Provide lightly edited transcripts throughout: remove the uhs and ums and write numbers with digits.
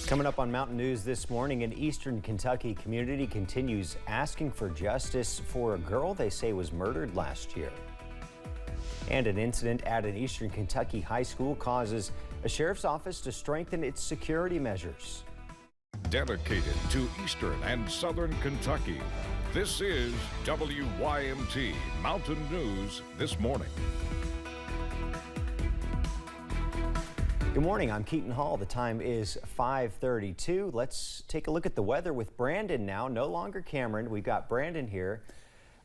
Coming up on Mountain News this morning, an Eastern Kentucky community continues asking for justice for a girl they say was murdered last year. And an incident at an Eastern Kentucky high school causes a sheriff's office to strengthen its security measures. Dedicated to Eastern and Southern Kentucky, this is WYMT Mountain News This Morning. Good morning, I'm Keaton Hall. The time is 5:32. Let's take a look at the weather with Brandon now, no longer Cameron. We've got Brandon here.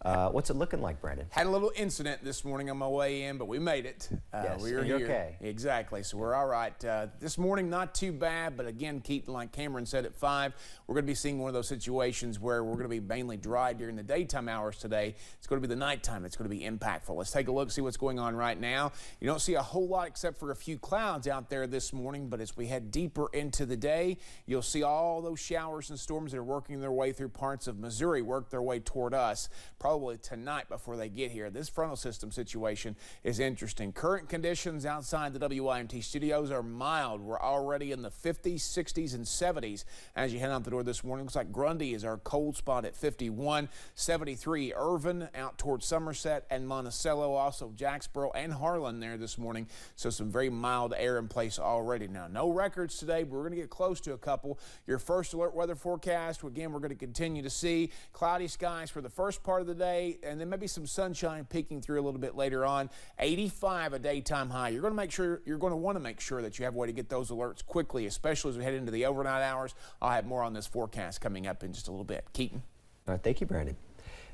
What's it looking like, Brandon? Had a little incident this morning on my way in, but we made it. Yes, we are you're here. okay. Exactly, so we're all right. This morning, not too bad, but again, Keaton, like Cameron said at 5, we're going to be seeing one of those situations where we're going to be mainly dry during the daytime hours today. It's going to be the nighttime that's going to be impactful. Let's take a look, see what's going on right now. You don't see a whole lot except for a few clouds out there this morning, but as we head deeper into the day, you'll see all those showers and storms that are working their way through parts of Missouri work their way toward us, probably tonight before they get here. This frontal system situation is interesting. Current conditions outside the WYMT studios are mild. We're already in the 50s, 60s, and 70s as you head out the door this morning. Looks like Grundy is our cold spot at 51, 73 Irvin out towards Somerset and Monticello, also Jacksboro and Harlan there this morning. So some very mild air in place already. Now, no records today, but we're going to get close to a couple. Your first alert weather forecast, again, we're going to continue to see cloudy skies for the first part of the day, and then maybe some sunshine peeking through a little bit later on. 85 a daytime high. You're going to want to make sure that you have a way to get those alerts quickly, especially as we head into the overnight hours. I'll have more on this forecast coming up in just a little bit. Keaton. All right, thank you, Brandon.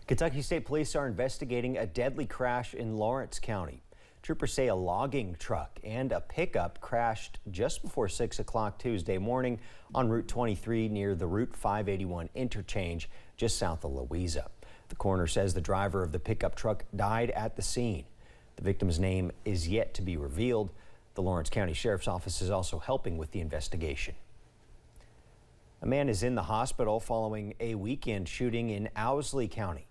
Kentucky State Police are investigating a deadly crash in Lawrence County. Troopers say a logging truck and a pickup crashed just before 6 o'clock Tuesday morning on Route 23 near the Route 581 interchange just south of Louisa. The coroner says the driver of the pickup truck died at the scene. The victim's name is yet to be revealed. The Lawrence County Sheriff's Office is also helping with the investigation. A man is in the hospital following a weekend shooting in Owsley County.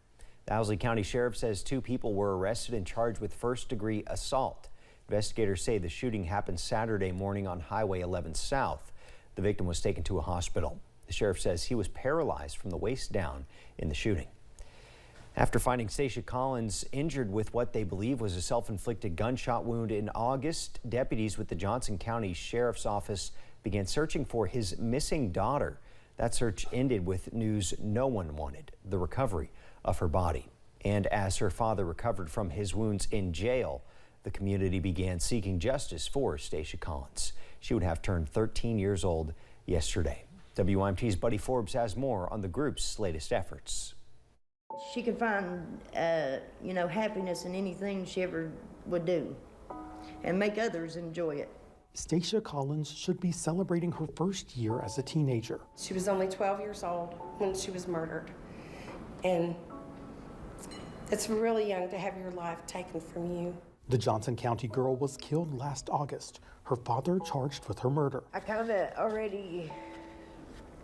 The Owsley County Sheriff says 2 people were arrested and charged with first-degree assault. Investigators say the shooting happened Saturday morning on Highway 11 South. The victim was taken to a hospital. The sheriff says he was paralyzed from the waist down in the shooting. After finding Stacia Collins injured with what they believe was a self-inflicted gunshot wound in August, deputies with the Johnson County Sheriff's Office began searching for his missing daughter. That search ended with news no one wanted, the recovery of her body. And as her father recovered from his wounds in jail, the community began seeking justice for Stacia Collins. She would have turned 13 years old yesterday. WYMT's Buddy Forbes has more on the group's latest efforts. She could find, happiness in anything she ever would do and make others enjoy it. Stacia Collins should be celebrating her first year as a teenager. She was only 12 years old when she was murdered. And it's really young to have your life taken from you. The Johnson County girl was killed last August, her father charged with her murder. I kind of already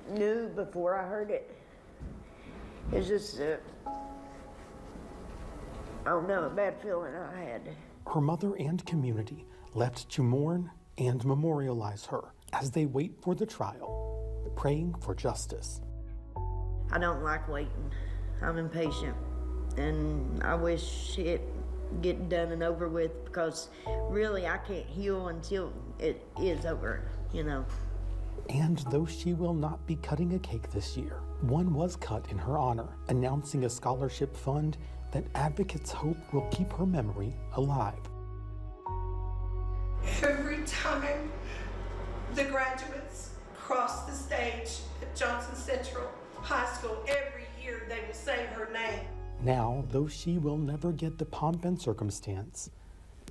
knew before I heard it. It's just, I don't know, a bad feeling I had. Her mother and community left to mourn and memorialize her as they wait for the trial, praying for justice. I don't like waiting. I'm impatient, and I wish it get done and over with, because really I can't heal until it is over, And though she will not be cutting a cake this year, one was cut in her honor, announcing a scholarship fund that advocates hope will keep her memory alive. Every time the graduates cross the stage at Johnson Central High School, every year they will say her name. Now, though she will never get the pomp and circumstance,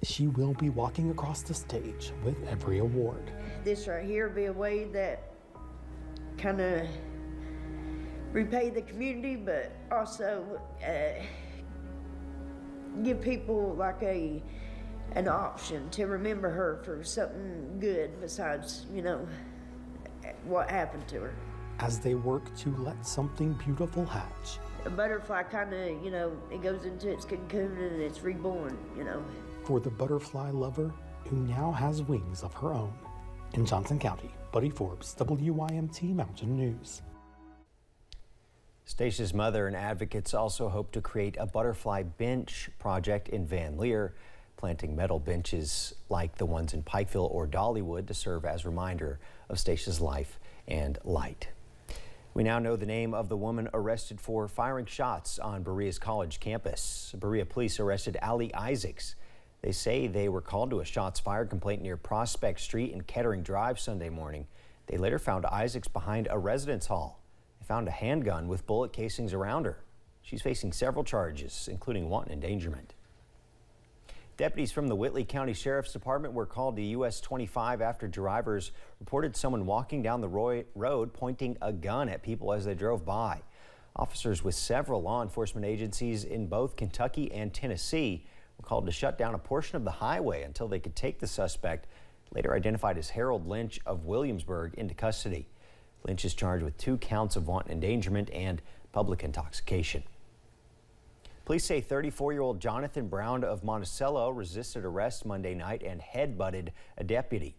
she will be walking across the stage with every award. This right here will be a way that kind of repay the community, but also give people like an option to remember her for something good besides, what happened to her. As they work to let something beautiful hatch. A butterfly kind of, it goes into its cocoon and it's reborn, For the butterfly lover who now has wings of her own. In Johnson County, Buddy Forbes, WYMT Mountain News. Stacia's mother and advocates also hope to create a butterfly bench project in Van Leer, planting metal benches like the ones in Pikeville or Dollywood to serve as a reminder of Stacia's life and light. We now know the name of the woman arrested for firing shots on Berea's college campus. Berea police arrested Allie Isaacs. They say they were called to a shots fired complaint near Prospect Street and Kettering Drive Sunday morning. They later found Isaacs behind a residence hall. They found a handgun with bullet casings around her. She's facing several charges, including wanton endangerment. Deputies from the Whitley County Sheriff's Department were called to US 25 after drivers reported someone walking down the road pointing a gun at people as they drove by. Officers with several law enforcement agencies in both Kentucky and Tennessee were called to shut down a portion of the highway until they could take the suspect, later identified as Harold Lynch of Williamsburg, into custody. Lynch is charged with 2 counts of wanton endangerment and public intoxication. Police say 34-year-old Jonathan Brown of Monticello resisted arrest Monday night and headbutted a deputy.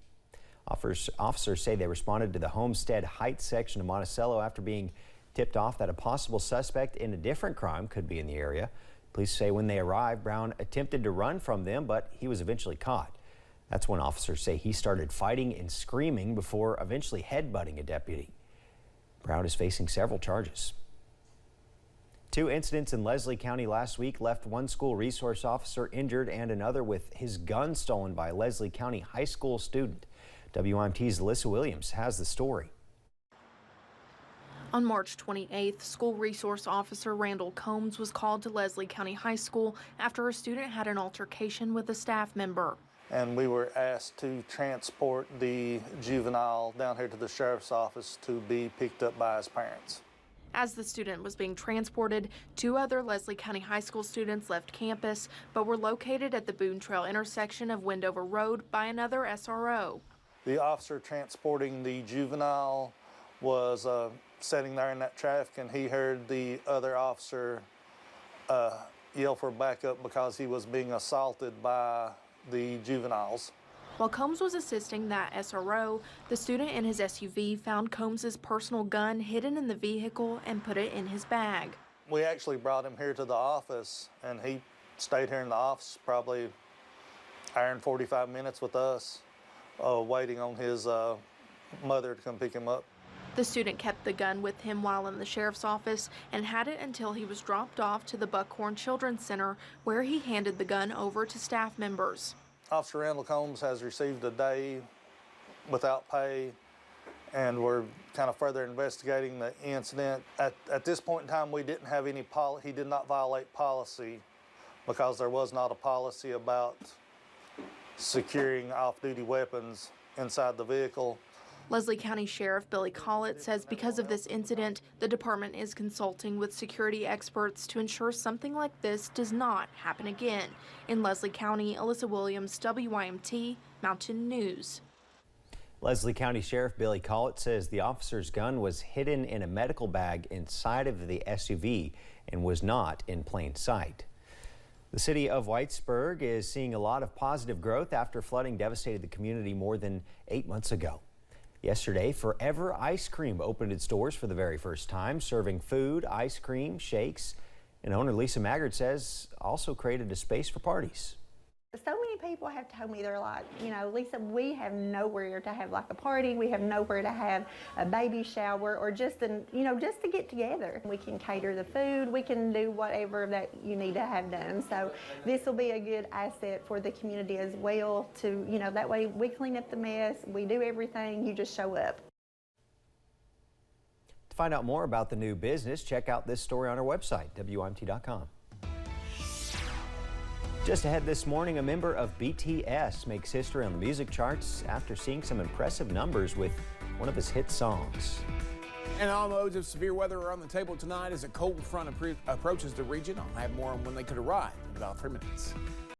Officers say they responded to the Homestead Heights section of Monticello after being tipped off that a possible suspect in a different crime could be in the area. Police say when they arrived, Brown attempted to run from them, but he was eventually caught. That's when officers say he started fighting and screaming before eventually headbutting a deputy. Brown is facing several charges. 2 incidents in Leslie County last week left one school resource officer injured and another with his gun stolen by a Leslie County high school student. WYMT's Alyssa Williams has the story. On March 28th, school resource officer Randall Combs was called to Leslie County High School after a student had an altercation with a staff member. And we were asked to transport the juvenile down here to the sheriff's office to be picked up by his parents. As the student was being transported, 2 other Leslie County High School students left campus, but were located at the Boone Trail intersection of Wendover Road by another SRO. The officer transporting the juvenile was sitting there in that traffic, and he heard the other officer yell for backup because he was being assaulted by the juveniles. While Combs was assisting that SRO, the student in his SUV found Combs's personal gun hidden in the vehicle and put it in his bag. We actually brought him here to the office, and he stayed here in the office probably an hour and 45 minutes with us, waiting on his mother to come pick him up. The student kept the gun with him while in the sheriff's office and had it until he was dropped off to the Buckhorn Children's Center, where he handed the gun over to staff members. Officer Randall Combs has received a day without pay, and we're kind of further investigating the incident. At this point in time, we didn't have any policy. He did not violate policy because there was not a policy about securing off-duty weapons inside the vehicle. Leslie County Sheriff Billy Collett says because of this incident, the department is consulting with security experts to ensure something like this does not happen again. In Leslie County, Alyssa Williams, WYMT Mountain News. Leslie County Sheriff Billy Collett says the officer's gun was hidden in a medical bag inside of the SUV and was not in plain sight. The city of Whitesburg is seeing a lot of positive growth after flooding devastated the community more than 8 months ago. Yesterday, Forever Ice Cream opened its doors for the very first time, serving food, ice cream, shakes, and owner Lisa Maggard says also created a space for parties. So many people have told me, they're like, you know, Lisa, we have nowhere to have like a party. We have nowhere to have a baby shower or just to get together. We can cater the food. We can do whatever that you need to have done. So this will be a good asset for the community as well to, that way we clean up the mess. We do everything. You just show up. To find out more about the new business, check out this story on our website, WYMT.com. Just ahead this morning, a member of BTS makes history on the music charts after seeing some impressive numbers with one of his hit songs. And all modes of severe weather are on the table tonight as a cold front approaches the region. I'll have more on when they could arrive in about 3 minutes.